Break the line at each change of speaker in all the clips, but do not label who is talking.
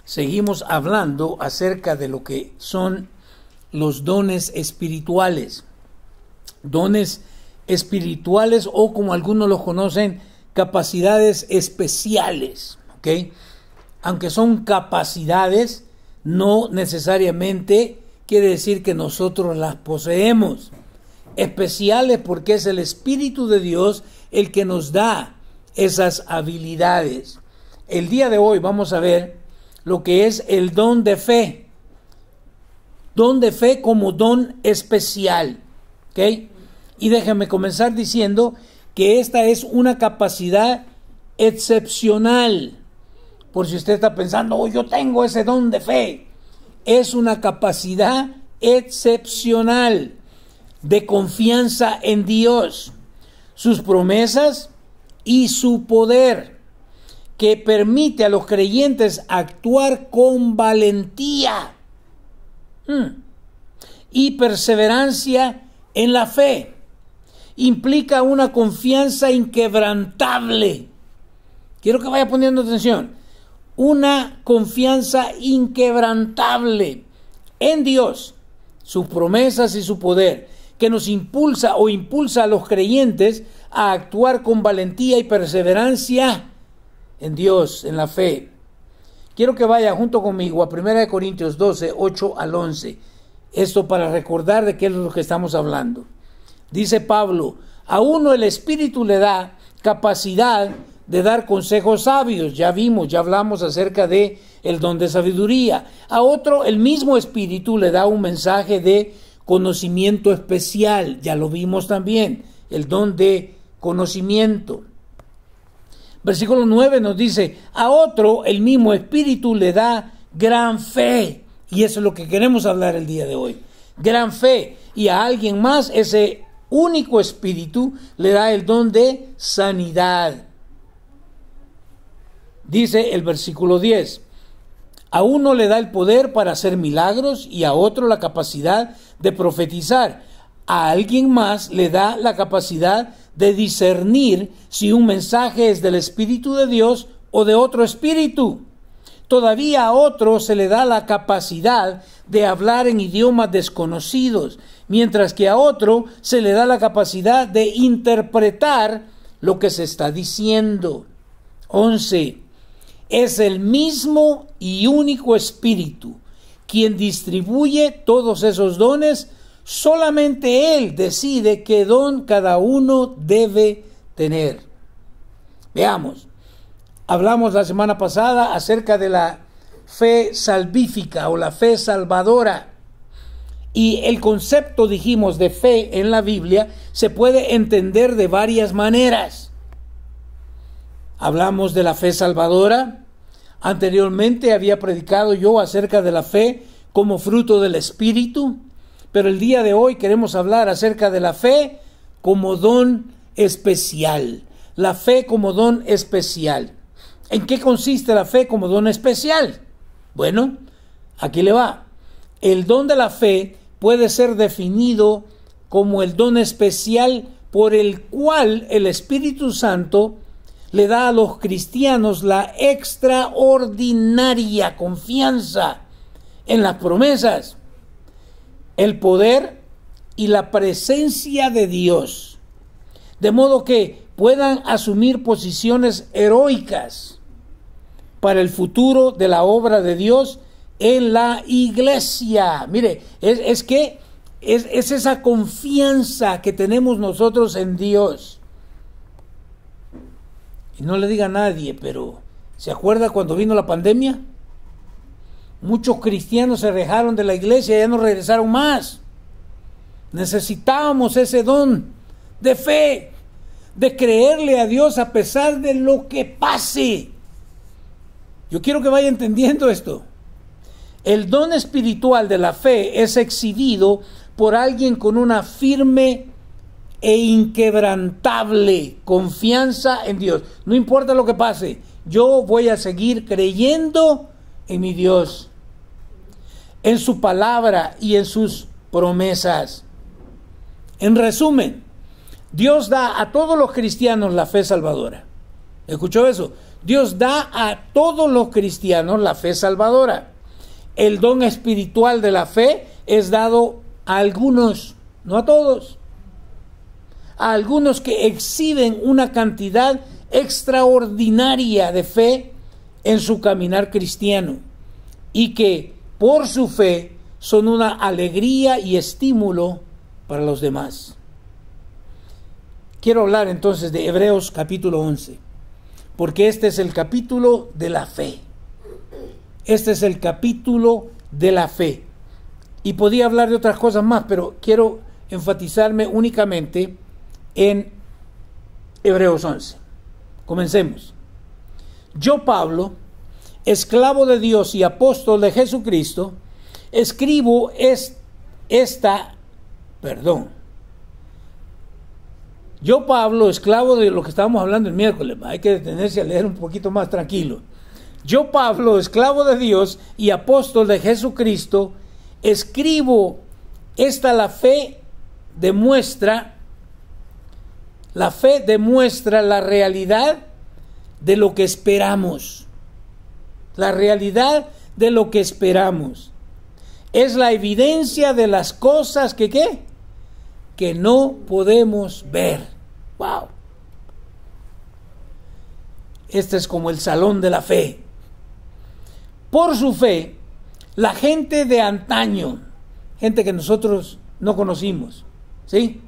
Seguimos hablando acerca de lo que son los dones espirituales. Dones espirituales, o como algunos los conocen, capacidades especiales, ¿ok? Aunque son capacidades, no necesariamente quiere decir que nosotros las poseemos. Especiales porque es el Espíritu de Dios el que nos da esas habilidades. El día de hoy vamos a ver lo que es el don de fe. Don de fe como don especial, ¿ok? Y déjenme comenzar diciendo que esta es una capacidad excepcional. Por si usted está pensando, oh, yo tengo ese don de fe. Es una capacidad excepcional de confianza en Dios, sus promesas y su poder, que permite a los creyentes actuar con valentía y perseverancia en la fe. Implica una confianza inquebrantable. Quiero que vaya poniendo atención. Una confianza inquebrantable en Dios, sus promesas y su poder, que nos impulsa a los creyentes a actuar con valentía y perseverancia en Dios, en la fe. Quiero que vaya junto conmigo a 1 Corintios 12, 8 al 11. Esto para recordar de qué es lo que estamos hablando. Dice Pablo, a uno el Espíritu le da capacidad de dar consejos sabios. Ya hablamos acerca de el don de sabiduría. A otro el mismo Espíritu le da un mensaje de conocimiento especial. Ya lo vimos también, el don de conocimiento. Versículo 9 nos dice, a otro el mismo Espíritu le da gran fe. Y eso es lo que queremos hablar el día de hoy. Gran fe. Y a alguien más ese único Espíritu le da el don de sanidad. Dice el versículo 10, a uno le da el poder para hacer milagros y a otro la capacidad de profetizar. A alguien más le da la capacidad de discernir si un mensaje es del Espíritu de Dios o de otro espíritu. Todavía a otro se le da la capacidad de hablar en idiomas desconocidos, mientras que a otro se le da la capacidad de interpretar lo que se está diciendo. 11. Es el mismo y único Espíritu quien distribuye todos esos dones. Solamente Él decide qué don cada uno debe tener. Veamos. Hablamos la semana pasada acerca de la fe salvífica o la fe salvadora. Y el concepto, dijimos, de fe en la Biblia se puede entender de varias maneras. Hablamos de la fe salvadora. Anteriormente había predicado yo acerca de la fe como fruto del Espíritu. Pero el día de hoy queremos hablar acerca de la fe como don especial. La fe como don especial. ¿En qué consiste la fe como don especial? Bueno, aquí le va. El don de la fe puede ser definido como el don especial por el cual el Espíritu Santo le da a los cristianos la extraordinaria confianza en las promesas, el poder y la presencia de Dios, de modo que puedan asumir posiciones heroicas para el futuro de la obra de Dios en la iglesia. Mire, es esa confianza que tenemos nosotros en Dios. Y no le diga a nadie, pero ¿se acuerda cuando vino la pandemia? Muchos cristianos se alejaron de la iglesia y ya no regresaron más. Necesitábamos ese don de fe, de creerle a Dios a pesar de lo que pase. Yo quiero que vaya entendiendo esto. El don espiritual de la fe es exhibido por alguien con una firme e inquebrantable confianza en Dios. No importa lo que pase, yo voy a seguir creyendo en mi Dios, en su palabra y en sus promesas. En resumen, Dios da a todos los cristianos la fe salvadora. ¿Escuchó eso? Dios da a todos los cristianos la fe salvadora. El don espiritual de la fe es dado a algunos, no a todos. A algunos que exhiben una cantidad extraordinaria de fe en su caminar cristiano y que por su fe son una alegría y estímulo para los demás. Quiero hablar entonces de Hebreos capítulo 11, porque este es el capítulo de la fe. Este es el capítulo de la fe. Y podía hablar de otras cosas más, pero quiero enfatizarme únicamente en Hebreos 11. Comencemos. Yo, Pablo, esclavo de Dios y apóstol de Jesucristo, escribo Yo, Pablo, esclavo de lo que estábamos hablando el miércoles, hay que detenerse a leer un poquito más tranquilo. Yo, Pablo, esclavo de Dios y apóstol de Jesucristo, escribo la fe demuestra la realidad de lo que esperamos. La realidad de lo que esperamos. Es la evidencia de las cosas que no podemos ver. ¡Wow! Este es como el salón de la fe. Por su fe, la gente de antaño, gente que nosotros no conocimos, ¿sí?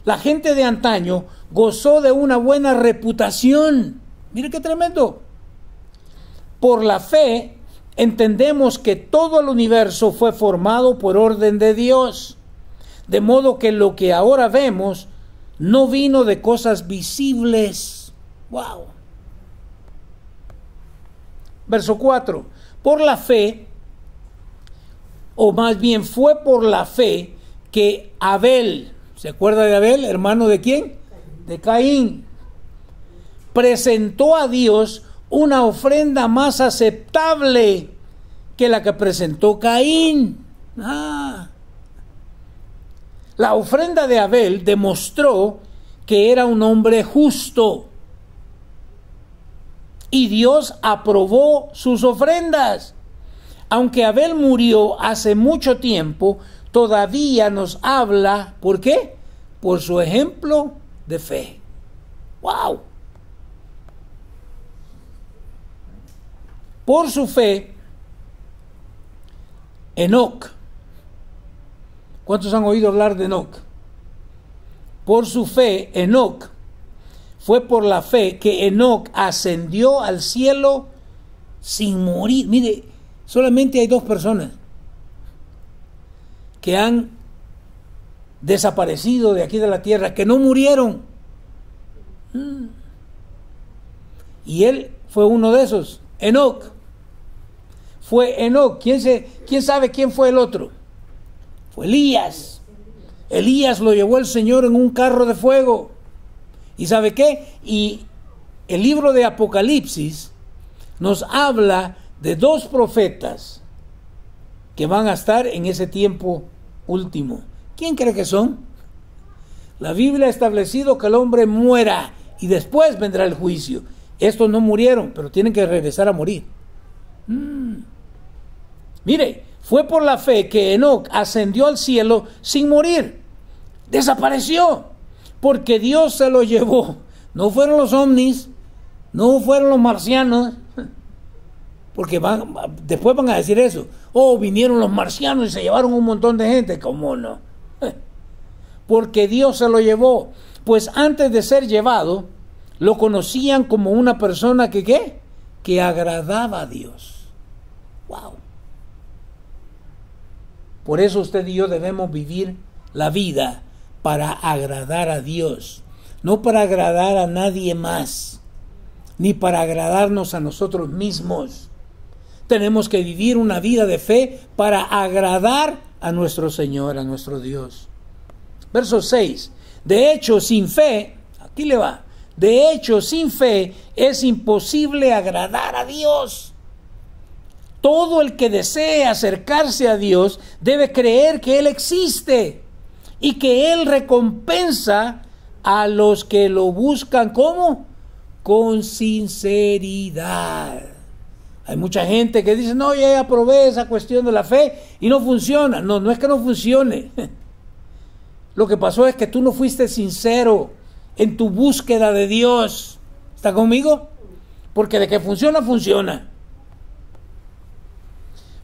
La gente de antaño gozó de una buena reputación. Mire qué tremendo. Por la fe entendemos que todo el universo fue formado por orden de Dios, de modo que lo que ahora vemos no vino de cosas visibles. ¡Wow! Verso 4. Por la fe, o más bien fue por la fe que Abel, ¿se acuerda de Abel? ¿Hermano de quién? De Caín. Presentó a Dios una ofrenda más aceptable que la que presentó Caín. La ofrenda de Abel demostró que era un hombre justo y Dios aprobó sus ofrendas. Aunque Abel murió hace mucho tiempo, todavía nos habla, ¿por qué? Por su ejemplo de fe. ¡Wow! Por su fe, Enoc. ¿Cuántos han oído hablar de Enoc? Por su fe, Enoc. Fue por la fe que Enoc ascendió al cielo sin morir. Mire, solamente hay 2 personas que han desaparecido de aquí de la tierra, que no murieron. Y él fue uno de esos, Enoc. Fue Enoc. ¿Quién sabe quién fue el otro? Fue Elías. Elías lo llevó el Señor en un carro de fuego. ¿Y sabe qué? Y el libro de Apocalipsis nos habla de 2 profetas que van a estar en ese tiempo último. ¿Quién cree que son? La Biblia ha establecido que el hombre muera y después vendrá el juicio. Estos no murieron, pero tienen que regresar a morir. Mire, fue por la fe que Enoc ascendió al cielo sin morir. Desapareció, porque Dios se lo llevó. No fueron los ovnis, no fueron los marcianos, porque después van a decir eso. Vinieron los marcianos y se llevaron un montón de gente. ¿Cómo no? Porque Dios se lo llevó. Pues antes de ser llevado, lo conocían como una persona que agradaba a Dios. ¡Wow! Por eso usted y yo debemos vivir la vida para agradar a Dios, no para agradar a nadie más, ni para agradarnos a nosotros mismos. Tenemos que vivir una vida de fe para agradar a nuestro Señor, a nuestro Dios. Verso 6. De hecho, sin fe, aquí le va. De hecho, sin fe es imposible agradar a Dios. Todo el que desee acercarse a Dios debe creer que Él existe y que Él recompensa a los que lo buscan. ¿Cómo? con sinceridad. Hay mucha gente que dice, no, ya probé esa cuestión de la fe y no funciona. No, no es que no funcione. Lo que pasó es que tú no fuiste sincero en tu búsqueda de Dios. ¿Está conmigo? Porque de que funciona, funciona.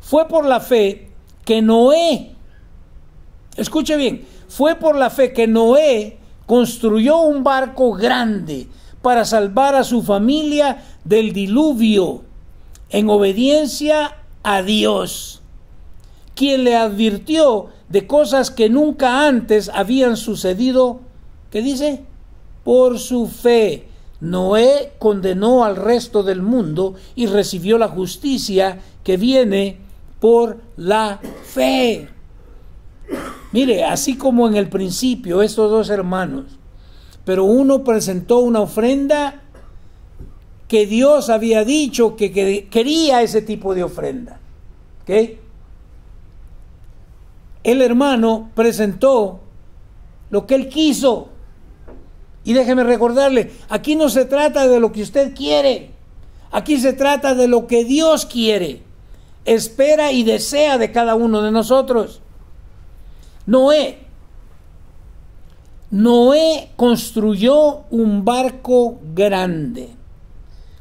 Fue por la fe que Noé, escuche bien, fue por la fe que Noé construyó un barco grande para salvar a su familia del diluvio, en obediencia a Dios, quien le advirtió de cosas que nunca antes habían sucedido. ¿Qué dice? Por su fe, Noé condenó al resto del mundo y recibió la justicia que viene por la fe. Mire, así como en el principio estos dos hermanos, pero uno presentó una ofrenda que Dios había dicho que quería ese tipo de ofrenda. ¿Ok? El hermano presentó lo que él quiso. Y déjeme recordarle, aquí no se trata de lo que usted quiere. Aquí se trata de lo que Dios quiere, espera y desea de cada uno de nosotros. Noé construyó un barco grande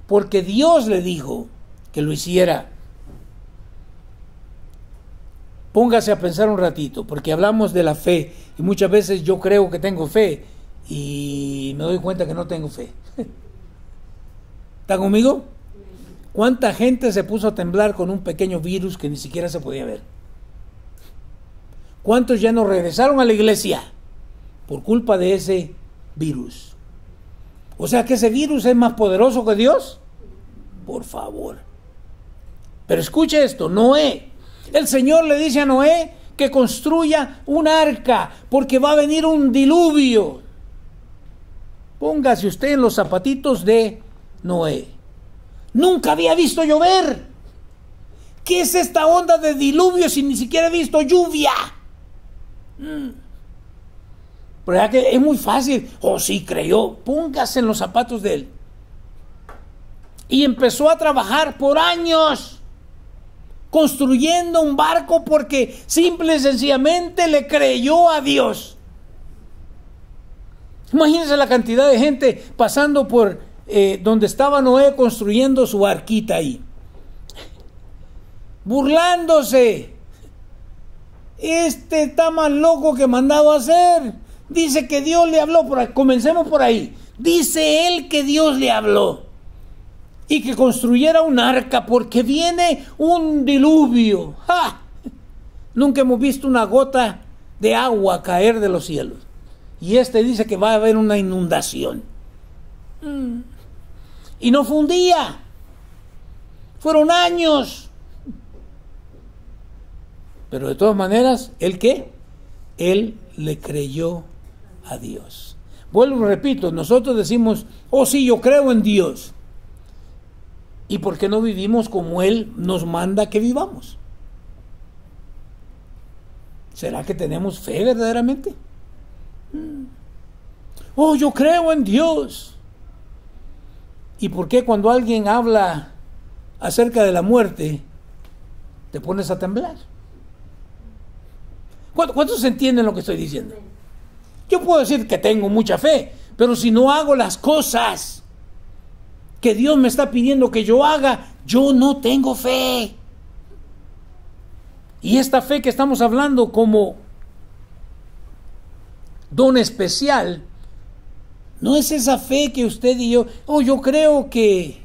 porque Dios le dijo que lo hiciera. Póngase a pensar un ratito, porque hablamos de la fe y muchas veces yo creo que tengo fe y me doy cuenta que no tengo fe. ¿Está conmigo? ¿Cuánta gente se puso a temblar con un pequeño virus que ni siquiera se podía ver? ¿Cuántos ya no regresaron a la iglesia por culpa de ese virus? O sea que ese virus es más poderoso que Dios. Por favor. Pero escuche esto, Noé. El Señor le dice a Noé que construya un arca porque va a venir un diluvio. Póngase usted en los zapatitos de Noé. Nunca había visto llover. ¿Qué es esta onda de diluvio si ni siquiera he visto lluvia? Pero ya que es muy fácil. Oh, sí, creyó. Póngase en los zapatos de él. Y empezó a trabajar por años construyendo un barco porque simple y sencillamente le creyó a Dios. Imagínense la cantidad de gente pasando por donde estaba Noé construyendo su arquita ahí, burlándose. Este está más loco que mandado a hacer. Dice que Dios le habló. Comencemos por ahí. Dice él que Dios le habló y que construyera un arca porque viene un diluvio. ¡Ja! Nunca hemos visto una gota de agua caer de los cielos. Y dice que va a haber una inundación. Y no fue un día. Fueron años. Pero de todas maneras, ¿él qué? Él le creyó a Dios. Vuelvo y repito, nosotros decimos, oh sí, yo creo en Dios. ¿Y por qué no vivimos como Él nos manda que vivamos? ¿Será que tenemos fe verdaderamente? Oh, yo creo en Dios. ¿Y por qué cuando alguien habla acerca de la muerte te pones a temblar? ¿Cuántos entienden lo que estoy diciendo? Yo puedo decir que tengo mucha fe, pero si no hago las cosas que Dios me está pidiendo que yo haga, yo no tengo fe. Y esta fe que estamos hablando como don especial, no es esa fe que usted y yo, yo creo que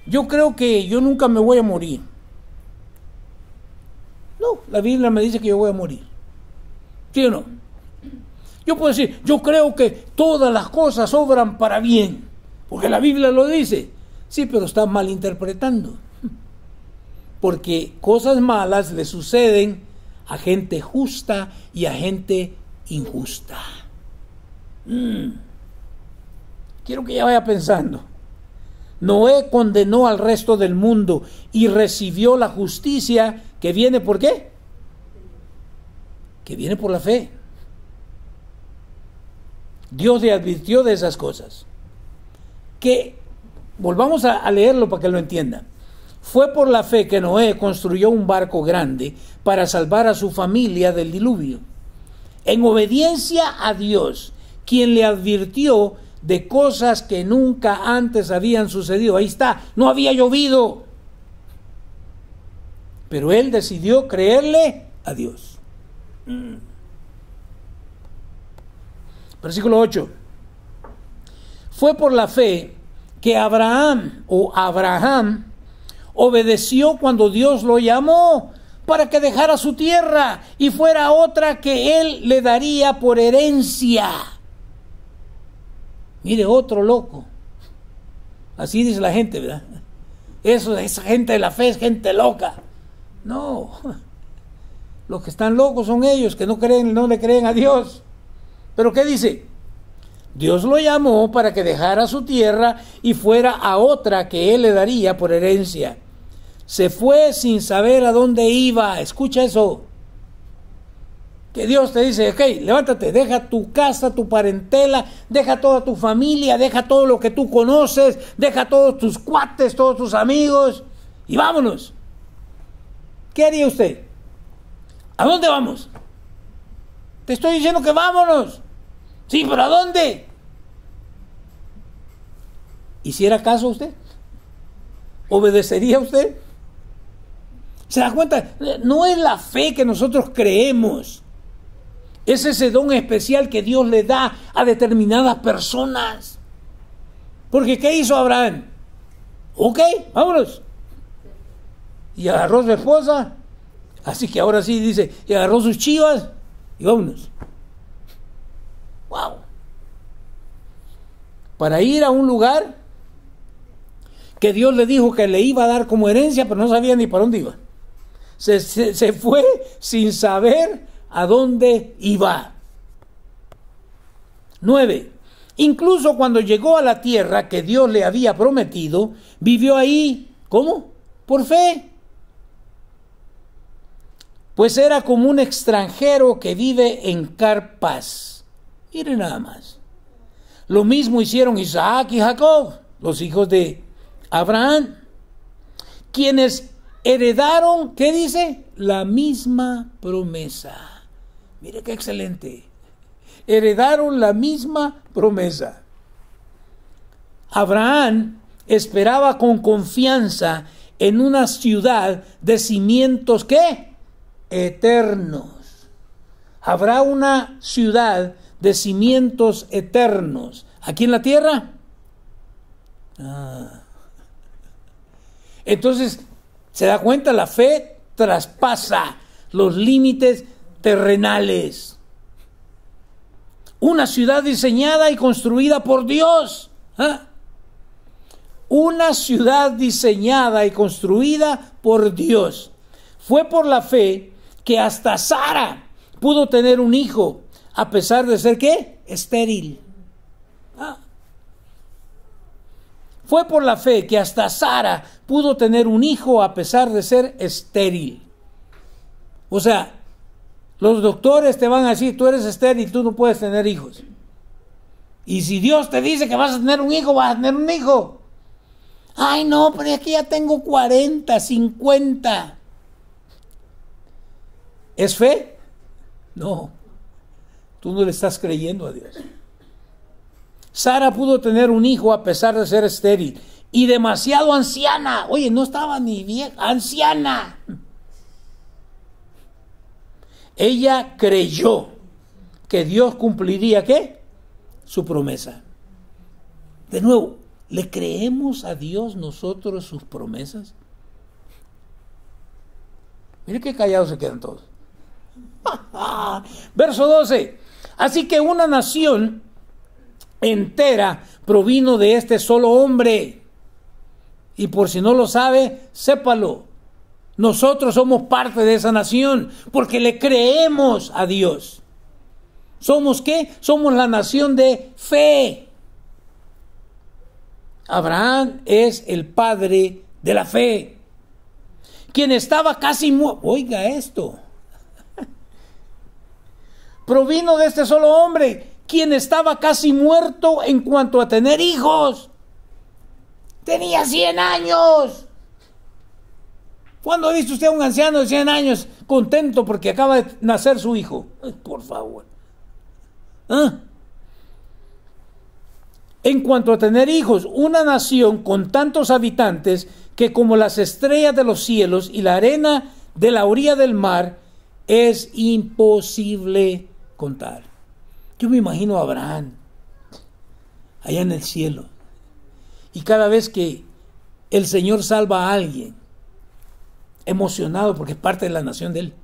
yo nunca me voy a morir. No, la Biblia me dice que yo voy a morir. ¿Sí o no? Yo puedo decir, yo creo que todas las cosas obran para bien, porque la Biblia lo dice. Sí, pero está malinterpretando. Porque cosas malas le suceden a gente justa y a gente injusta. Quiero que ya vaya pensando. Noé condenó al resto del mundo y recibió la justicia que viene ¿por qué? Que viene por la fe. Dios le advirtió de esas cosas. que, volvamos a leerlo para que lo entiendan. Fue por la fe que Noé construyó un barco grande para salvar a su familia del diluvio. En obediencia a Dios, quien le advirtió de cosas que nunca antes habían sucedido. Ahí está, no había llovido. Pero él decidió creerle a Dios. Versículo 8. Fue por la fe que Abraham obedeció cuando Dios lo llamó para que dejara su tierra y fuera a otra que él le daría por herencia. Mire, otro loco. Así dice la gente, ¿verdad? Esa gente de la fe es gente loca. No. Los que están locos son ellos, que no le creen a Dios. ¿Pero qué dice? Dios lo llamó para que dejara su tierra y fuera a otra que él le daría por herencia. Se fue sin saber a dónde iba. Escucha eso. Que Dios te dice, ok, levántate, deja tu casa, tu parentela, deja toda tu familia, deja todo lo que tú conoces, deja todos tus cuates, todos tus amigos y vámonos. ¿Qué haría usted? ¿A dónde vamos? Te estoy diciendo que vámonos. Sí, pero ¿a dónde? ¿Hiciera caso usted? ¿Obedecería usted? ¿Se da cuenta? No es la fe que nosotros creemos. Es ese don especial que Dios le da a determinadas personas. Porque ¿qué hizo Abraham? Ok, vámonos. Y agarró a su esposa. Así que ahora sí dice, y agarró sus chivas y vámonos. Wow. Para ir a un lugar que Dios le dijo que le iba a dar como herencia, pero no sabía ni para dónde iba. Se fue sin saber a dónde iba. 9. Incluso cuando llegó a la tierra que Dios le había prometido, vivió ahí, ¿cómo? Por fe. Pues era como un extranjero que vive en carpas. Miren nada más. Lo mismo hicieron Isaac y Jacob, los hijos de Abraham, quienes heredaron, ¿qué dice? La misma promesa. Mire qué excelente. Heredaron la misma promesa. Abraham esperaba con confianza en una ciudad de cimientos, ¿qué? Eternos. ¿Habrá una ciudad de cimientos eternos aquí en la tierra? Entonces, ¿se da cuenta? La fe traspasa los límites terrenales. Una ciudad diseñada y construida por Dios. Una ciudad diseñada y construida por Dios. Fue por la fe que hasta Sara pudo tener un hijo, a pesar de ser, ¿qué? Estéril. Fue por la fe que hasta Sara pudo tener un hijo a pesar de ser estéril. O sea, los doctores te van a decir, tú eres estéril, tú no puedes tener hijos. Y si Dios te dice que vas a tener un hijo, vas a tener un hijo. Ay, no, pero aquí ya tengo 40, 50. ¿Es fe? No. Tú no le estás creyendo a Dios. Sara pudo tener un hijo a pesar de ser estéril y demasiado anciana. Oye, no estaba ni vieja, anciana. Ella creyó que Dios cumpliría, ¿qué? Su promesa. De nuevo, ¿le creemos a Dios nosotros sus promesas? Mire qué callados se quedan todos. Verso 12. Así que una nación entera provino de este solo hombre. Y por si no lo sabe, sépalo. Nosotros somos parte de esa nación porque le creemos a Dios. ¿Somos qué? Somos la nación de fe. Abraham es el padre de la fe. Quien estaba casi muerto. Oiga esto. Provino de este solo hombre, quien estaba casi muerto en cuanto a tener hijos. Tenía 100 años. ¿Cuándo ha visto usted a un anciano de 100 años contento porque acaba de nacer su hijo? Ay, por favor. ¿Ah? En cuanto a tener hijos, una nación con tantos habitantes que como las estrellas de los cielos y la arena de la orilla del mar es imposible contar. Yo me imagino a Abraham allá en el cielo, y cada vez que el Señor salva a alguien, emocionado porque es parte de la nación de él.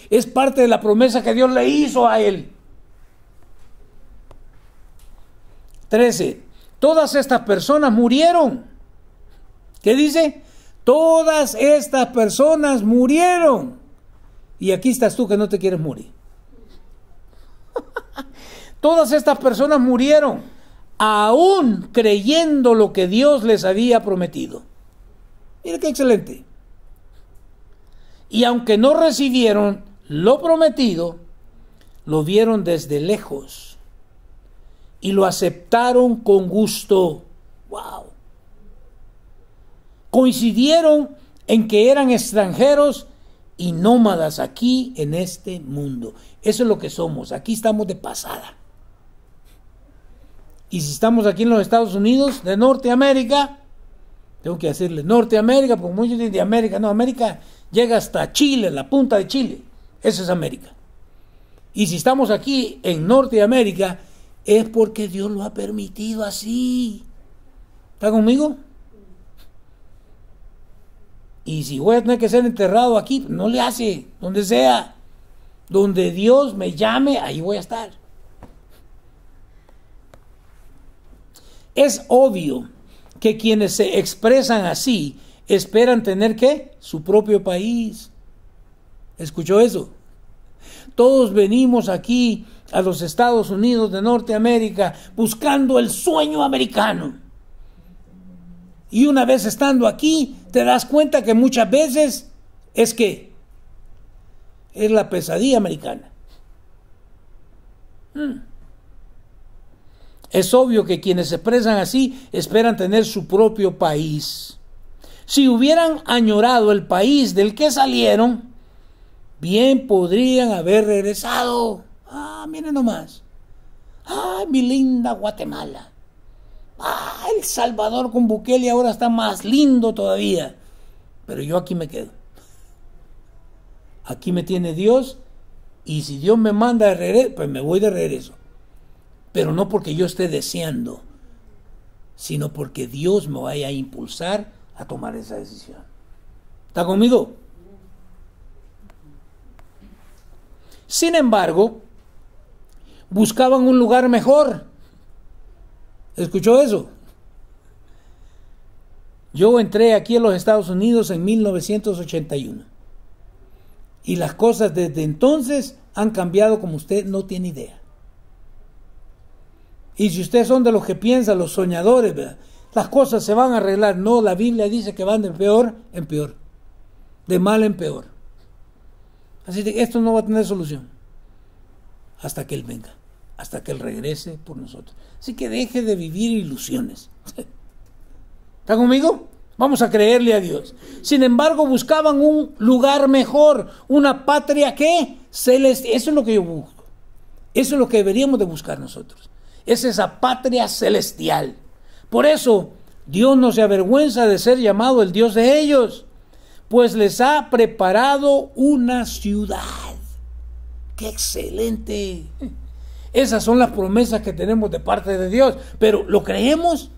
Es parte de la promesa que Dios le hizo a él. 13. Todas estas personas murieron. ¿Qué dice? Todas estas personas murieron. Y aquí estás tú que no te quieres morir. Todas estas personas murieron, aún creyendo lo que Dios les había prometido. Mira qué excelente. Y aunque no recibieron lo prometido, lo vieron desde lejos y lo aceptaron con gusto. ¡Wow! Coincidieron en que eran extranjeros y nómadas aquí en este mundo. Eso es lo que somos. Aquí estamos de pasada. Y si estamos aquí en los Estados Unidos de Norteamérica, tengo que decirle Norteamérica, porque muchos dicen de América. No, América llega hasta Chile, la punta de Chile. Eso es América. Y si estamos aquí en Norteamérica, es porque Dios lo ha permitido así. ¿Está conmigo? Y si voy a tener que ser enterrado aquí, no le hace, donde sea. Donde Dios me llame, ahí voy a estar. Es obvio que quienes se expresan así esperan tener ¿qué? Su propio país. ¿Escuchó eso? Todos venimos aquí a los Estados Unidos de Norteamérica buscando el sueño americano. Y una vez estando aquí, te das cuenta que muchas veces es que es la pesadilla americana. Es obvio que quienes se expresan así esperan tener su propio país. Si hubieran añorado el país del que salieron, bien podrían haber regresado. Miren nomás. Mi linda Guatemala. El Salvador con Bukele ahora está más lindo todavía. Pero yo aquí me quedo. Aquí me tiene Dios. Y si Dios me manda de regreso, pues me voy de regreso. Pero no porque yo esté deseando, sino porque Dios me vaya a impulsar a tomar esa decisión. ¿Está conmigo? Sin embargo, buscaban un lugar mejor. ¿Escuchó eso? Yo entré aquí en los Estados Unidos en 1981. Y las cosas desde entonces han cambiado como usted no tiene idea. Y si ustedes son de los que piensan, los soñadores, ¿verdad?, las cosas se van a arreglar. No, la Biblia dice que van de peor en peor. De mal en peor. Así que esto no va a tener solución. Hasta que Él venga. Hasta que Él regrese por nosotros. Así que deje de vivir ilusiones. ¿Está conmigo? Vamos a creerle a Dios. Sin embargo, buscaban un lugar mejor. Una patria que celestial. Eso es lo que yo busco. Eso es lo que deberíamos de buscar nosotros. Es esa patria celestial. Por eso, Dios no se avergüenza de ser llamado el Dios de ellos, pues les ha preparado una ciudad. ¡Qué excelente! Esas son las promesas que tenemos de parte de Dios. Pero, ¿lo creemos?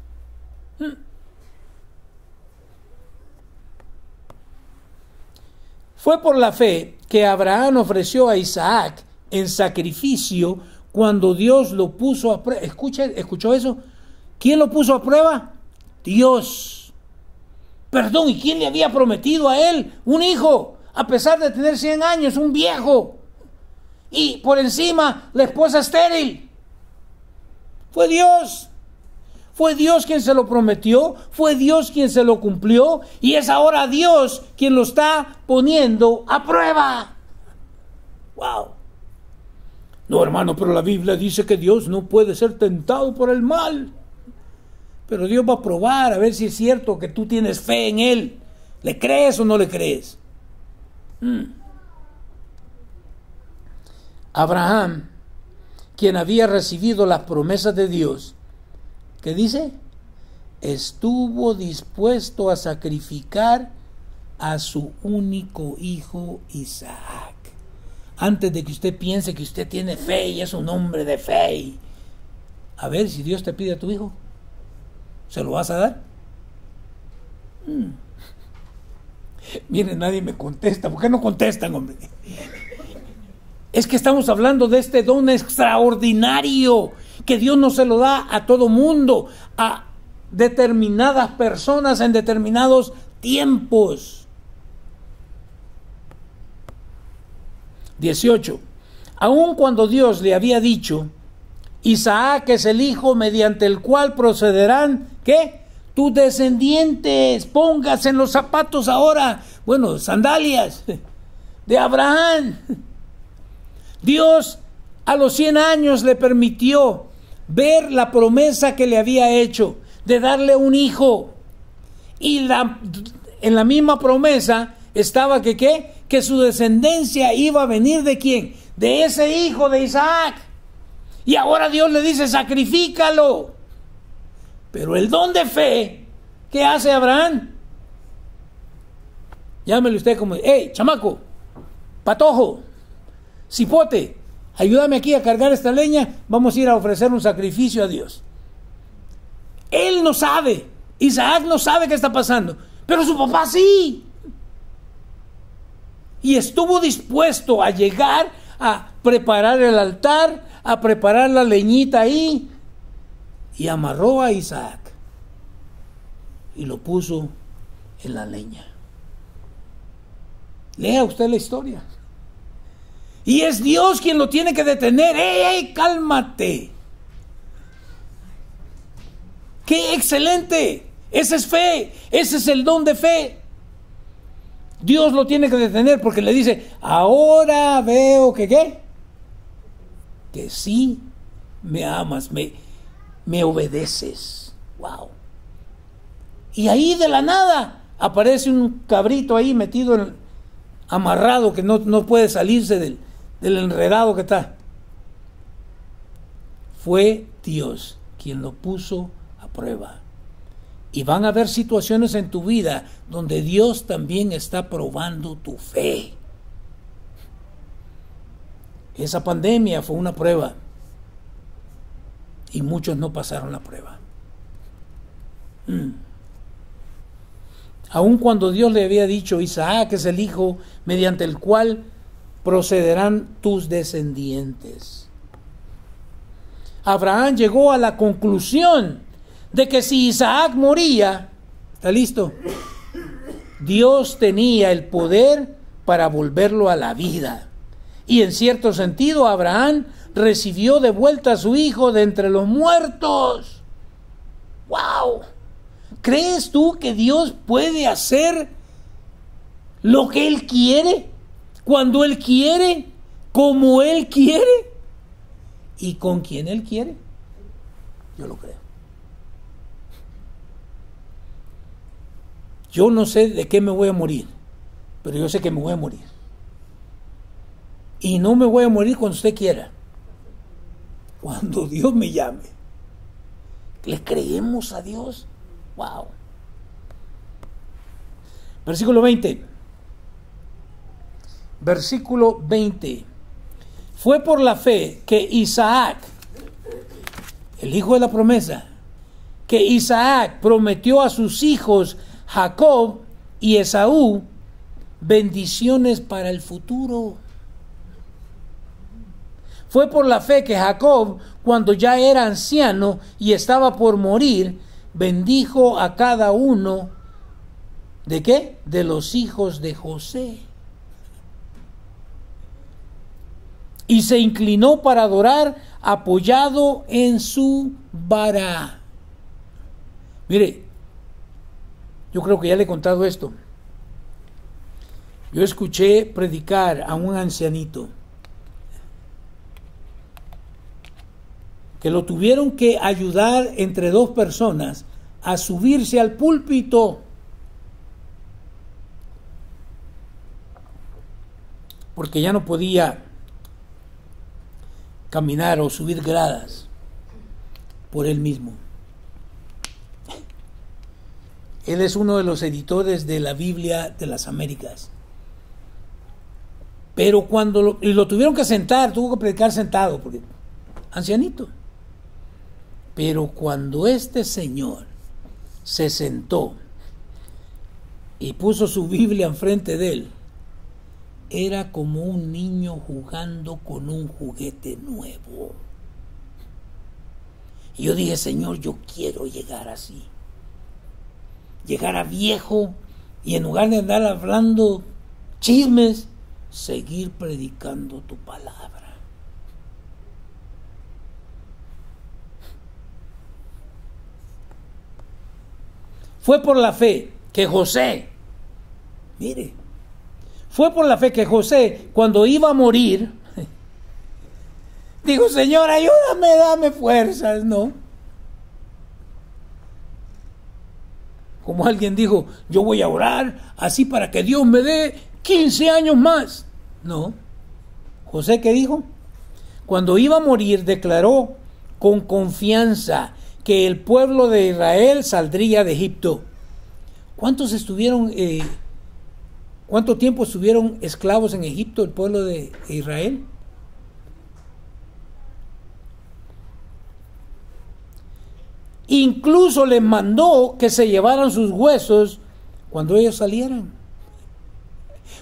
Fue por la fe que Abraham ofreció a Isaac en sacrificio cuando Dios lo puso a prueba. ¿Escuchó eso? ¿Quién lo puso a prueba? Dios. Perdón, ¿y quién le había prometido a él un hijo? A pesar de tener 100 años, un viejo. Y por encima, la esposa estéril. Fue Dios. Fue Dios quien se lo prometió. Fue Dios quien se lo cumplió. Y es ahora Dios quien lo está poniendo a prueba. ¡Wow! No, hermano, pero la Biblia dice que Dios no puede ser tentado por el mal. Pero Dios va a probar a ver si es cierto que tú tienes fe en Él. ¿Le crees o no le crees? Abraham, quien había recibido las promesas de Dios, ¿qué dice? Estuvo dispuesto a sacrificar a su único hijo Isaac. Antes de que usted piense que usted tiene fe y es un hombre de fe. A ver, si Dios te pide a tu hijo, ¿se lo vas a dar? Miren, nadie me contesta. ¿Por qué no contestan, hombre? Es que estamos hablando de este don extraordinario que Dios no se lo da a todo mundo, a determinadas personas en determinados tiempos. 18. Aun cuando Dios le había dicho, Isaac es el hijo mediante el cual procederán, ¿qué? Tus descendientes. Póngase en los zapatos ahora, bueno, sandalias de Abraham. Dios a los 100 años le permitió ver la promesa que le había hecho de darle un hijo. Y en la misma promesa estaba que ¿qué? Que su descendencia iba a venir ¿de quién? De ese hijo de Isaac. Y ahora Dios le dice, sacrifícalo. Pero el don de fe, ¿qué hace Abraham? Llámele usted como, hey, chamaco, patojo, cipote, ayúdame aquí a cargar esta leña, vamos a ir a ofrecer un sacrificio a Dios. Él no sabe, Isaac no sabe qué está pasando, pero su papá sí. Y estuvo dispuesto a llegar a preparar el altar, a preparar la leñita ahí, y amarró a Isaac y lo puso en la leña. Lea usted la historia. Y es Dios quien lo tiene que detener. ¡Ey, cálmate! ¡Qué excelente! Esa es fe, ese es el don de fe. Dios lo tiene que detener porque le dice, ahora veo que ¿qué? Que sí me amas, me obedeces. Wow. Y ahí de la nada aparece un cabrito ahí metido, amarrado, que no puede salirse del enredado que está. Fue Dios quien lo puso a prueba. Y van a haber situaciones en tu vida donde Dios también está probando tu fe. Esa pandemia fue una prueba y muchos no pasaron la prueba. Aun cuando Dios le había dicho, Isaac es el hijo mediante el cual procederán tus descendientes. Abraham llegó a la conclusión de que si Isaac moría, ¿está listo? Dios tenía el poder para volverlo a la vida. Y en cierto sentido, Abraham recibió de vuelta a su hijo de entre los muertos. ¡Wow! ¿Crees tú que Dios puede hacer lo que Él quiere? Cuando Él quiere, como Él quiere y con quien Él quiere. Yo lo creo. Yo no sé de qué me voy a morir, pero yo sé que me voy a morir. Y no me voy a morir cuando usted quiera. Cuando Dios me llame. ¿Le creemos a Dios? Wow. Versículo 20. Versículo 20. Fue por la fe que Isaac, el hijo de la promesa, que Isaac prometió a sus hijos Jacob y Esaú bendiciones para el futuro. Fue por la fe que Jacob, cuando ya era anciano y estaba por morir, bendijo a cada uno ¿de qué? De los hijos de José. Y se inclinó para adorar apoyado en su vara. Mire, yo creo que ya le he contado esto. Yo escuché predicar a un ancianito que lo tuvieron que ayudar entre dos personas a subirse al púlpito, porque ya no podía caminar o subir gradas por él mismo. Él es uno de los editores de la Biblia de las Américas. Pero cuando lo tuvieron que sentar, tuvo que predicar sentado, porque ancianito. Pero cuando este señor se sentó y puso su Biblia enfrente de él, era como un niño jugando con un juguete nuevo. Y yo dije, Señor, yo quiero llegar así. Llegar a viejo y en lugar de andar hablando chismes, seguir predicando tu palabra. Fue por la fe que José, mire, fue por la fe que José, cuando iba a morir, dijo, Señor, ayúdame, dame fuerzas, ¿no? Como alguien dijo, yo voy a orar así para que Dios me dé 15 años más. No. José, ¿qué dijo? Cuando iba a morir, declaró con confianza que el pueblo de Israel saldría de Egipto. ¿Cuánto tiempo estuvieron esclavos en Egipto el pueblo de Israel? Incluso les mandó que se llevaran sus huesos cuando ellos salieran.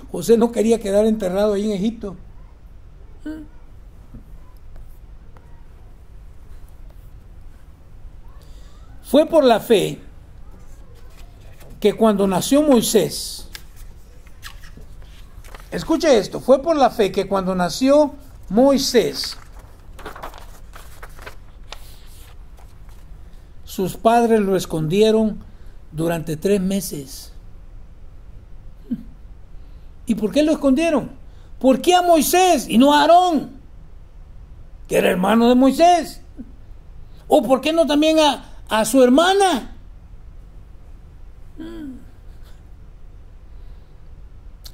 José no quería quedar enterrado ahí en Egipto. Fue por la fe que cuando nació Moisés, escuche esto, fue por la fe que cuando nació Moisés, sus padres lo escondieron durante 3 meses. ¿Y por qué lo escondieron? ¿Por qué a Moisés y no a Aarón, que era hermano de Moisés? ¿O por qué no también a su hermana?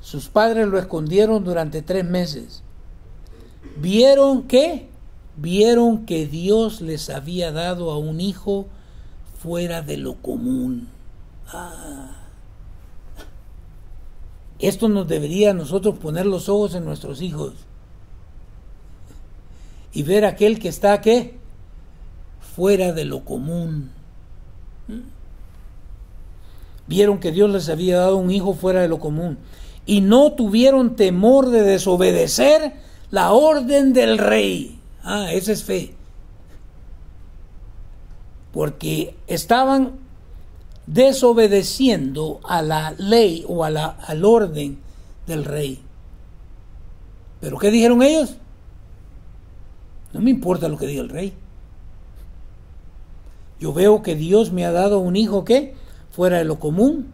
Sus padres lo escondieron durante 3 meses. ¿Vieron qué? Vieron que Dios les había dado a un hijo fuera de lo común. Esto nos debería a nosotros poner los ojos en nuestros hijos y ver aquel que está ¿qué? Fuera de lo común. Vieron que Dios les había dado un hijo fuera de lo común y no tuvieron temor de desobedecer la orden del rey. Esa es fe. Porque estaban desobedeciendo a la ley o al orden del rey. ¿Pero qué dijeron ellos? No me importa lo que diga el rey. Yo veo que Dios me ha dado un hijo que fuera de lo común,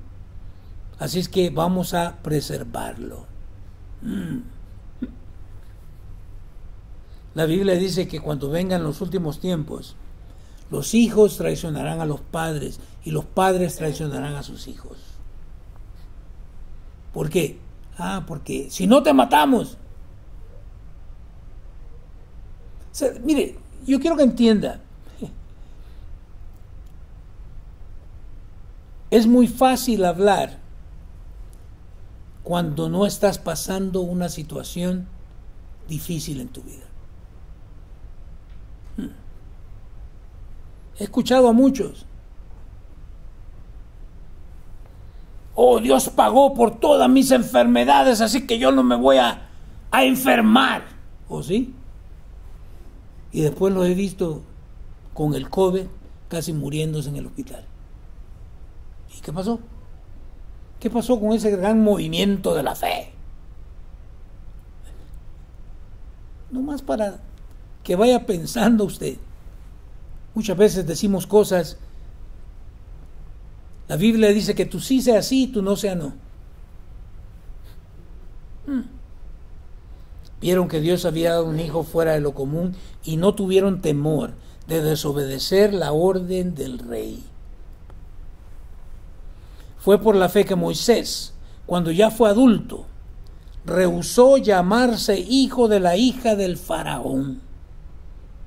así es que vamos a preservarlo. La Biblia dice que cuando vengan los últimos tiempos, los hijos traicionarán a los padres y los padres traicionarán a sus hijos. ¿Por qué? Porque si no te matamos. O sea, mire, yo quiero que entienda. Es muy fácil hablar cuando no estás pasando una situación difícil en tu vida. He escuchado a muchos. Dios pagó por todas mis enfermedades, así que yo no me voy a enfermar. ¿O sí? Y después los he visto con el COVID casi muriéndose en el hospital. ¿Y qué pasó? ¿Qué pasó con ese gran movimiento de la fe? Nomás para que vaya pensando usted. Muchas veces decimos cosas. La Biblia dice que tú sí sea sí, tú no sea no. Vieron que Dios había dado un hijo fuera de lo común y no tuvieron temor de desobedecer la orden del rey. Fue por la fe que Moisés, cuando ya fue adulto, rehusó llamarse hijo de la hija del faraón.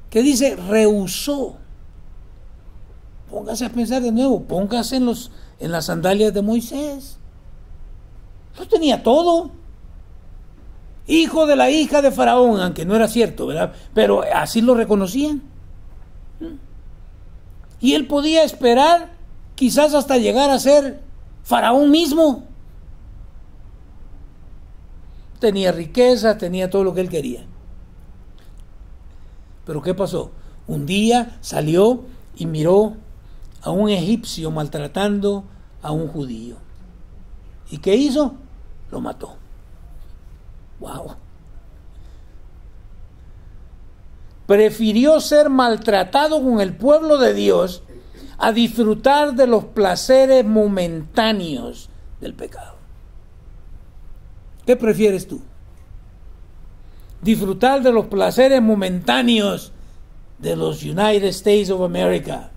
¿Qué dice? Rehusó. Póngase a pensar de nuevo, póngase en las sandalias de Moisés. No tenía todo. Hijo de la hija de faraón, aunque no era cierto, ¿verdad? Pero así lo reconocían. Y él podía esperar quizás hasta llegar a ser faraón mismo. Tenía riqueza, tenía todo lo que él quería. Pero ¿qué pasó? Un día salió y miró a un egipcio maltratando a un judío. ¿Y qué hizo? Lo mató. ¡Wow! Prefirió ser maltratado con el pueblo de Dios a disfrutar de los placeres momentáneos del pecado. ¿Qué prefieres tú? ¿Disfrutar de los placeres momentáneos de los United States of America?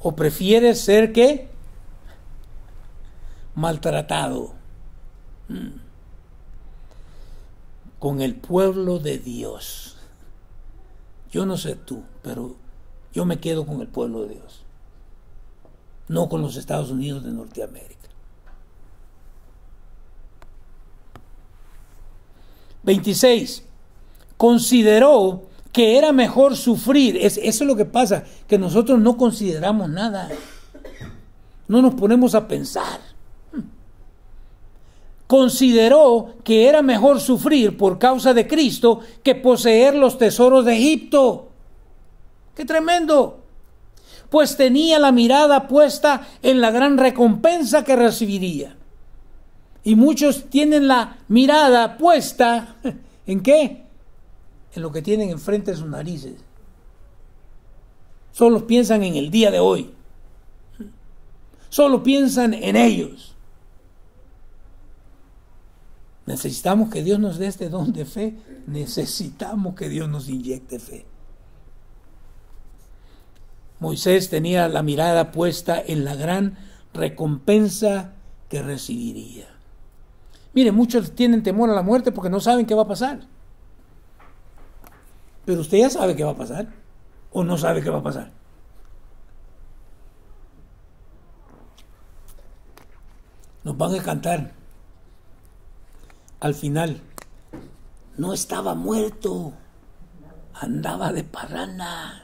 ¿O prefieres ser qué? Maltratado con el pueblo de Dios. Yo no sé tú, pero yo me quedo con el pueblo de Dios, no con los Estados Unidos de Norteamérica. 26. Consideró que era mejor sufrir. Eso es lo que pasa, que nosotros no consideramos nada. No nos ponemos a pensar. Consideró que era mejor sufrir por causa de Cristo que poseer los tesoros de Egipto. ¡Qué tremendo! Pues tenía la mirada puesta en la gran recompensa que recibiría. Y muchos tienen la mirada puesta, ¿en qué? En lo que tienen enfrente de sus narices. Solo piensan en el día de hoy. Solo piensan en ellos. Necesitamos que Dios nos dé este don de fe. Necesitamos que Dios nos inyecte fe. Moisés tenía la mirada puesta en la gran recompensa que recibiría. Mire, muchos tienen temor a la muerte porque no saben qué va a pasar. Pero usted ya sabe qué va a pasar. ¿O no sabe qué va a pasar? Nos van a cantar al final. No estaba muerto. Andaba de parranda.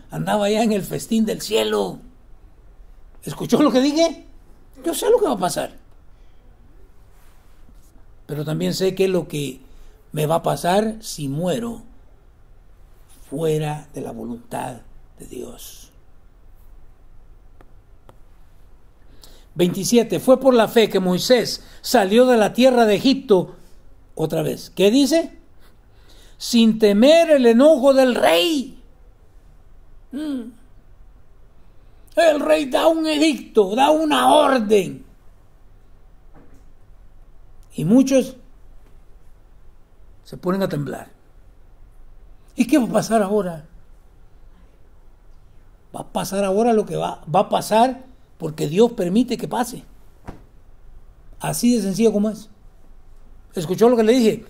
Andaba allá en el festín del cielo. ¿Escuchó lo que dije? Yo sé lo que va a pasar. Pero también sé que lo que me va a pasar si muero fuera de la voluntad de Dios. 27. Fue por la fe que Moisés salió de la tierra de Egipto otra vez. ¿Qué dice? Sin temer el enojo del rey. El rey da un edicto, da una orden. Y muchos se ponen a temblar. ¿Y qué va a pasar ahora? Va a pasar ahora lo que va a pasar porque Dios permite que pase. Así de sencillo como es. ¿Escuchó lo que le dije?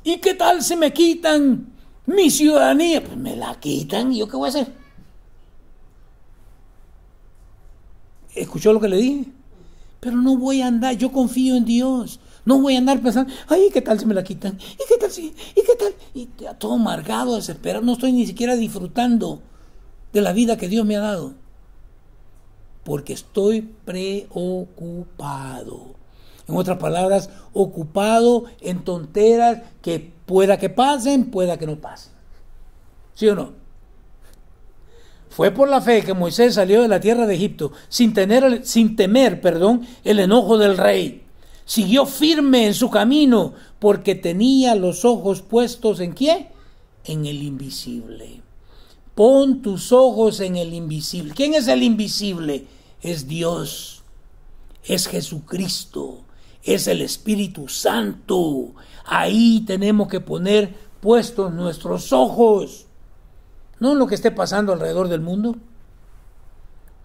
¿Y qué tal si me quitan mi ciudadanía? Pues me la quitan, ¿y yo qué voy a hacer? ¿Escuchó lo que le dije? Pero no voy a andar, yo confío en Dios. No voy a andar pensando, ay, ¿qué tal si me la quitan? ¿Y qué tal si? ¿Y qué tal? Y todo amargado, desesperado. No estoy ni siquiera disfrutando de la vida que Dios me ha dado. Porque estoy preocupado. En otras palabras, ocupado en tonteras que pueda que pasen, pueda que no pasen. ¿Sí o no? Fue por la fe que Moisés salió de la tierra de Egipto sin temer, el enojo del rey. Siguió firme en su camino porque tenía los ojos puestos ¿en qué? En el invisible. Pon tus ojos en el invisible. ¿Quién es el invisible? Es Dios, es Jesucristo, es el Espíritu Santo. Ahí tenemos que poner puestos nuestros ojos. No en lo que esté pasando alrededor del mundo.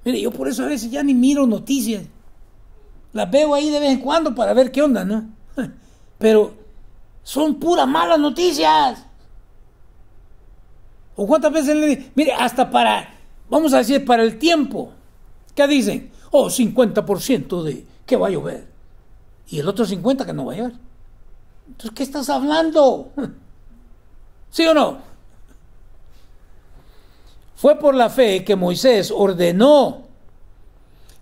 Mire, yo por eso a veces ya ni miro noticias. Las veo ahí de vez en cuando para ver qué onda, ¿no? Pero son puras malas noticias. ¿O cuántas veces le dicen? Mire, hasta para, vamos a decir, para el tiempo. ¿Qué dicen? 50% de que va a llover. Y el otro 50% que no va a llover. Entonces, ¿qué estás hablando? ¿Sí o no? Fue por la fe que Moisés ordenó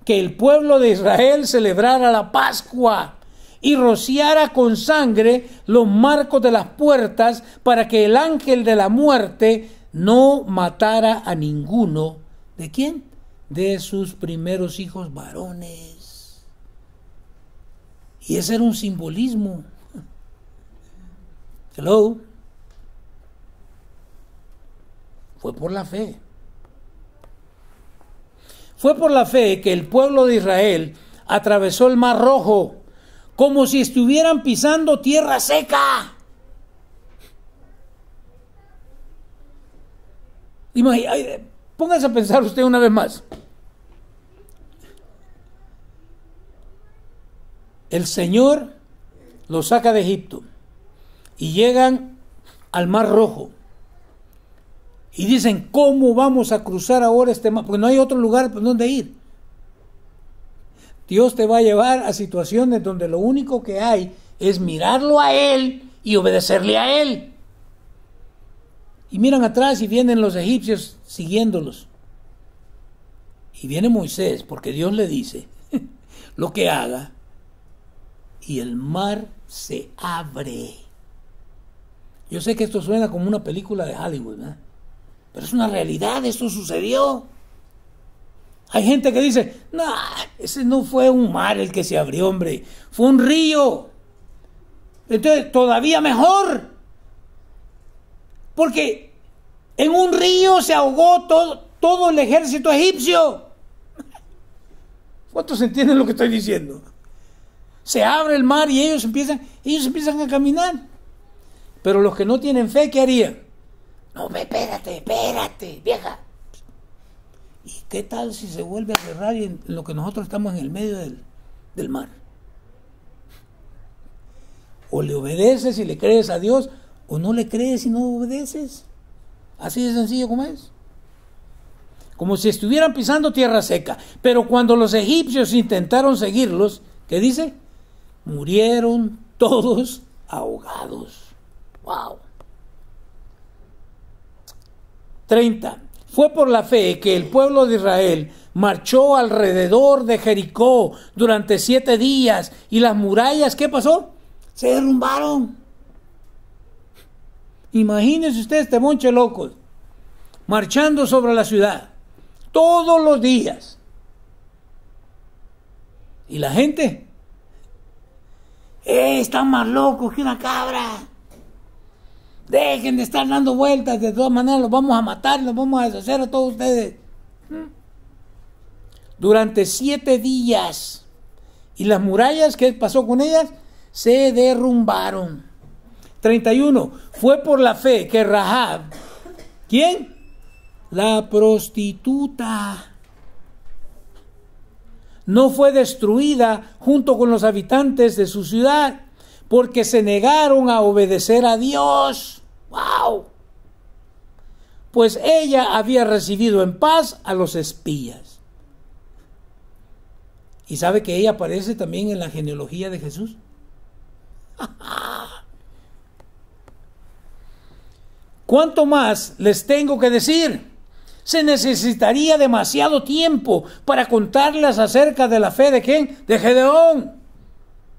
que el pueblo de Israel celebrara la Pascua y rociara con sangre los marcos de las puertas para que el ángel de la muerte no matara a ninguno. ¿De quién? De sus primeros hijos varones. Y ese era un simbolismo. Hello. Fue por la fe. Fue por la fe que el pueblo de Israel atravesó el Mar Rojo como si estuvieran pisando tierra seca. Póngase a pensar usted una vez más. El Señor los saca de Egipto y llegan al Mar Rojo. Y dicen, ¿cómo vamos a cruzar ahora este mar? Porque no hay otro lugar por donde ir. Dios te va a llevar a situaciones donde lo único que hay es mirarlo a Él y obedecerle a Él. Y miran atrás y vienen los egipcios siguiéndolos. Y viene Moisés, porque Dios le dice lo que haga. Y el mar se abre. Yo sé que esto suena como una película de Hollywood, ¿no? Pero es una realidad, esto sucedió. Hay gente que dice, no, ese no fue un mar el que se abrió, hombre, fue un río. Entonces, todavía mejor. Porque en un río se ahogó todo el ejército egipcio. ¿Cuántos entienden lo que estoy diciendo? Se abre el mar y ellos empiezan a caminar. Pero los que no tienen fe, ¿qué harían? No, espérate, vieja. ¿Y qué tal si se vuelve a cerrar y en lo que nosotros estamos en el medio del mar? O le obedeces y le crees a Dios, o no le crees y no obedeces. Así de sencillo como es. Como si estuvieran pisando tierra seca. Pero cuando los egipcios intentaron seguirlos, ¿qué dice? Murieron todos ahogados. ¡Wow! 30. Fue por la fe que el pueblo de Israel marchó alrededor de Jericó durante 7 días y las murallas, ¿qué pasó? Se derrumbaron. Imagínense ustedes este monche locos marchando sobre la ciudad todos los días. Y la gente están más locos que una cabra. Dejen de estar dando vueltas, de todas maneras los vamos a matar, los vamos a deshacer a todos ustedes. Durante 7 días. Y las murallas, ¿qué pasó con ellas? Se derrumbaron. 31. Fue por la fe que Rahab, ¿quién? La prostituta, no fue destruida junto con los habitantes de su ciudad, porque se negaron a obedecer a Dios. ¡Wow! Pues ella había recibido en paz a los espías. ¿Y sabe que ella aparece también en la genealogía de Jesús? ¿Cuánto más les tengo que decir? Se necesitaría demasiado tiempo para contarles acerca de la fe de ¿quién? De Gedeón.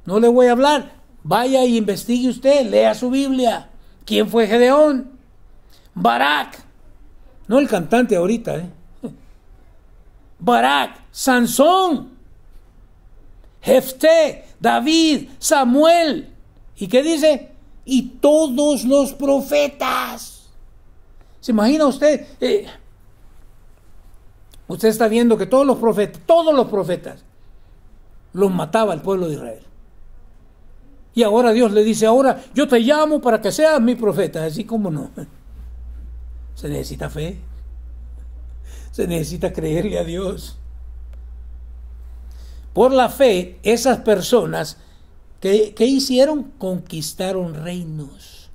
No le voy a hablar. Vaya y investigue usted, lea su Biblia. ¿Quién fue Gedeón? Barak. No el cantante ahorita, Barak, Sansón, Jefté, David, Samuel. ¿Y qué dice? Y todos los profetas. ¿Se imagina usted? Usted está viendo que todos los profetas, los mataba el pueblo de Israel. Y ahora Dios le dice, ahora yo te llamo para que seas mi profeta. Así como no. Se necesita fe. Se necesita creerle a Dios. Por la fe, esas personas, ¿qué hicieron? Conquistaron reinos,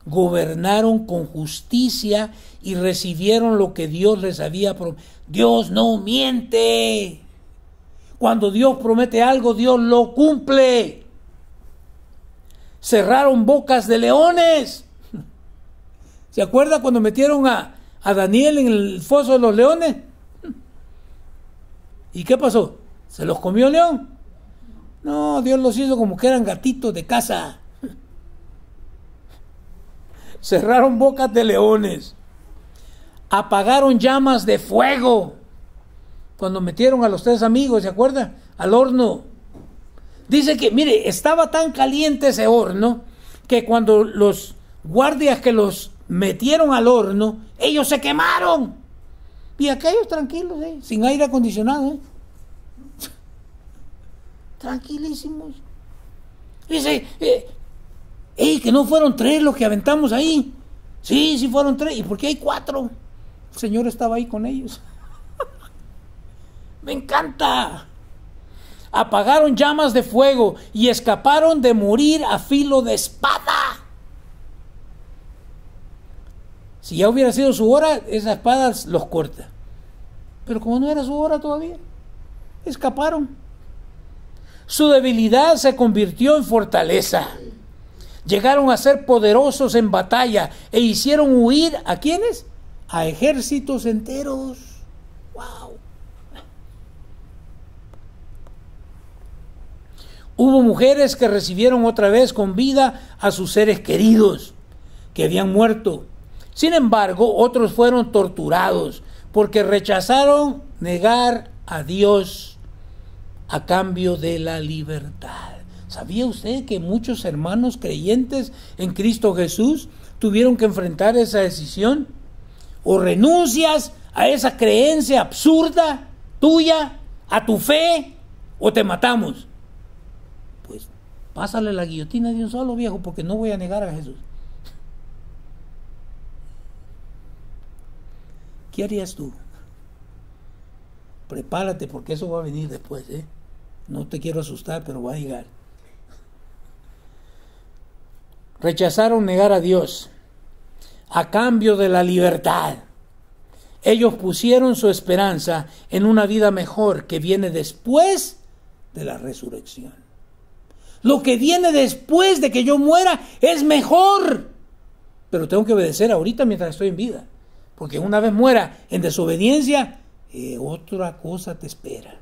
gobernaron con justicia y recibieron lo que Dios les había prometido. Dios no miente. Cuando Dios promete algo, Dios lo cumple. Cerraron bocas de leones. ¿Se acuerda cuando metieron a Daniel en el foso de los leones? ¿Y qué pasó? ¿Se los comió el león? No, Dios los hizo como que eran gatitos de casa. Cerraron bocas de leones. Apagaron llamas de fuego. Cuando metieron a los 3 amigos, ¿se acuerda? Al horno. Dice que, mire, estaba tan caliente ese horno que cuando los guardias que los metieron al horno, ellos se quemaron. Y aquellos tranquilos, sin aire acondicionado. Tranquilísimos. Dice, que no fueron 3 los que aventamos ahí. Sí fueron 3. ¿Y por qué hay 4? El Señor estaba ahí con ellos. Me encanta. Apagaron llamas de fuego y escaparon de morir a filo de espada. Si ya hubiera sido su hora, esa espada los corta. Pero como no era su hora todavía, escaparon. Su debilidad se convirtió en fortaleza. Llegaron a ser poderosos en batalla e hicieron huir ¿a quiénes? A ejércitos enteros. ¡Wow! Hubo mujeres que recibieron otra vez con vida a sus seres queridos que habían muerto. Sin embargo, otros fueron torturados porque rechazaron negar a Dios a cambio de la libertad. ¿Sabía usted que muchos hermanos creyentes en Cristo Jesús tuvieron que enfrentar esa decisión? O renuncias a esa creencia absurda tuya, a tu fe, o te matamos. Pues pásale la guillotina de un solo, viejo, porque no voy a negar a Jesús. ¿Qué harías tú? Prepárate, porque eso va a venir después, No te quiero asustar, pero va a llegar. Rechazaron negar a Dios a cambio de la libertad. Ellos pusieron su esperanza en una vida mejor que viene después de la resurrección. Lo que viene después de que yo muera es mejor. Pero tengo que obedecer ahorita mientras estoy en vida. Porque una vez muera en desobediencia, otra cosa te espera.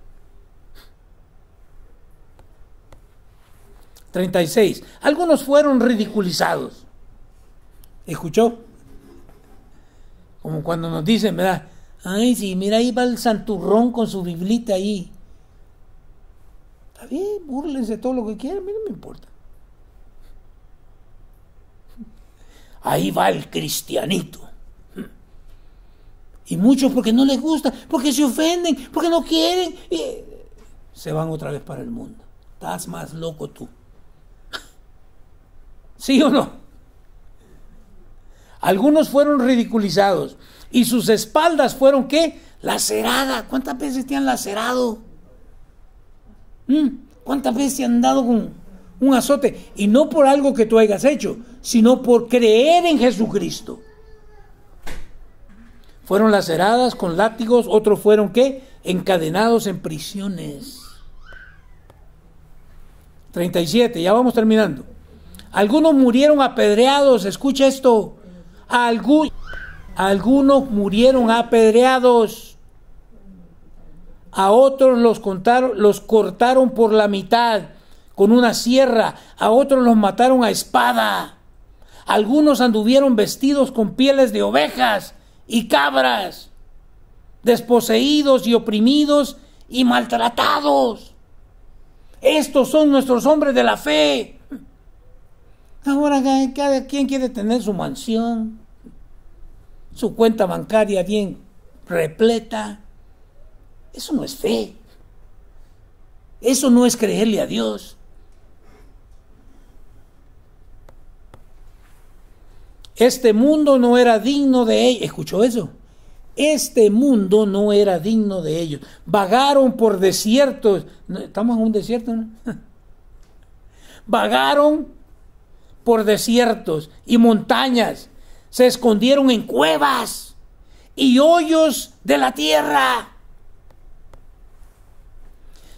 36. Algunos fueron ridiculizados. ¿Escuchó? Como cuando nos dicen, ¿verdad? Ay, sí, mira, ahí va el santurrón con su biblita ahí. Está bien, búrlense todo lo que quieran, a mí no me importa. Ahí va el cristianito. Y muchos porque no les gusta, porque se ofenden, porque no quieren, y se van otra vez para el mundo. Estás más loco tú. ¿Sí o no? Algunos fueron ridiculizados y sus espaldas fueron ¿qué? Laceradas. ¿Cuántas veces te han lacerado? ¿Cuántas veces te han dado con un azote? Y no por algo que tú hayas hecho, sino por creer en Jesucristo. Fueron laceradas con látigos, otros fueron ¿qué? Encadenados en prisiones. 37, ya vamos terminando. Algunos murieron apedreados, escucha esto. Algunos murieron apedreados. A otros los cortaron por la mitad con una sierra. A otros los mataron a espada. Algunos anduvieron vestidos con pieles de ovejas y cabras, desposeídos y oprimidos y maltratados. Estos son nuestros hombres de la fe. Ahora cada quien quiere tener su mansión, su cuenta bancaria bien repleta. Eso no es fe. Eso no es creerle a Dios. Este mundo no era digno de ellos. ¿Escuchó eso? este mundo no era digno de ellos. Vagaron por desiertos. ¿Estamos en un desierto, no? Vagaron por desiertos y montañas. Se escondieron en cuevas y hoyos de la tierra.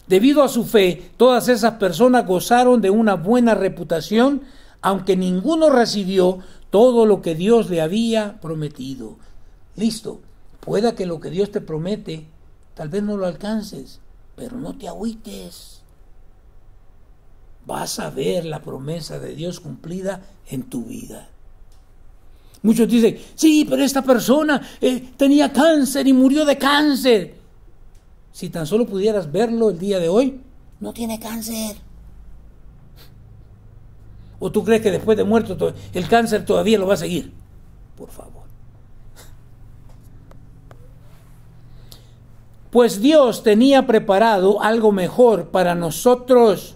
Debido a su fe, todas esas personas gozaron de una buena reputación, aunque ninguno recibió todo lo que Dios le había prometido. Listo, pueda que lo que Dios te promete, tal vez no lo alcances, pero no te agüites. Vas a ver la promesa de Dios cumplida en tu vida. Muchos dicen, sí, pero esta persona tenía cáncer y murió de cáncer. Si tan solo pudieras verlo el día de hoy, no tiene cáncer. ¿O tú crees que después de muerto el cáncer todavía lo va a seguir? Por favor. Pues Dios tenía preparado algo mejor para nosotros,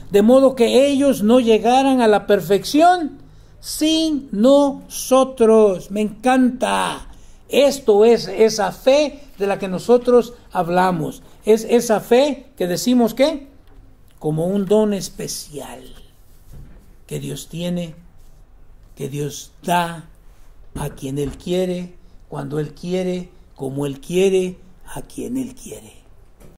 de modo que ellos no llegaran a la perfección sin nosotros. Me encanta. Esto es esa fe de la que nosotros hablamos. Es esa fe que decimos que como un don especial que Dios tiene, que Dios da a quien Él quiere, cuando Él quiere, como Él quiere, a quien Él quiere.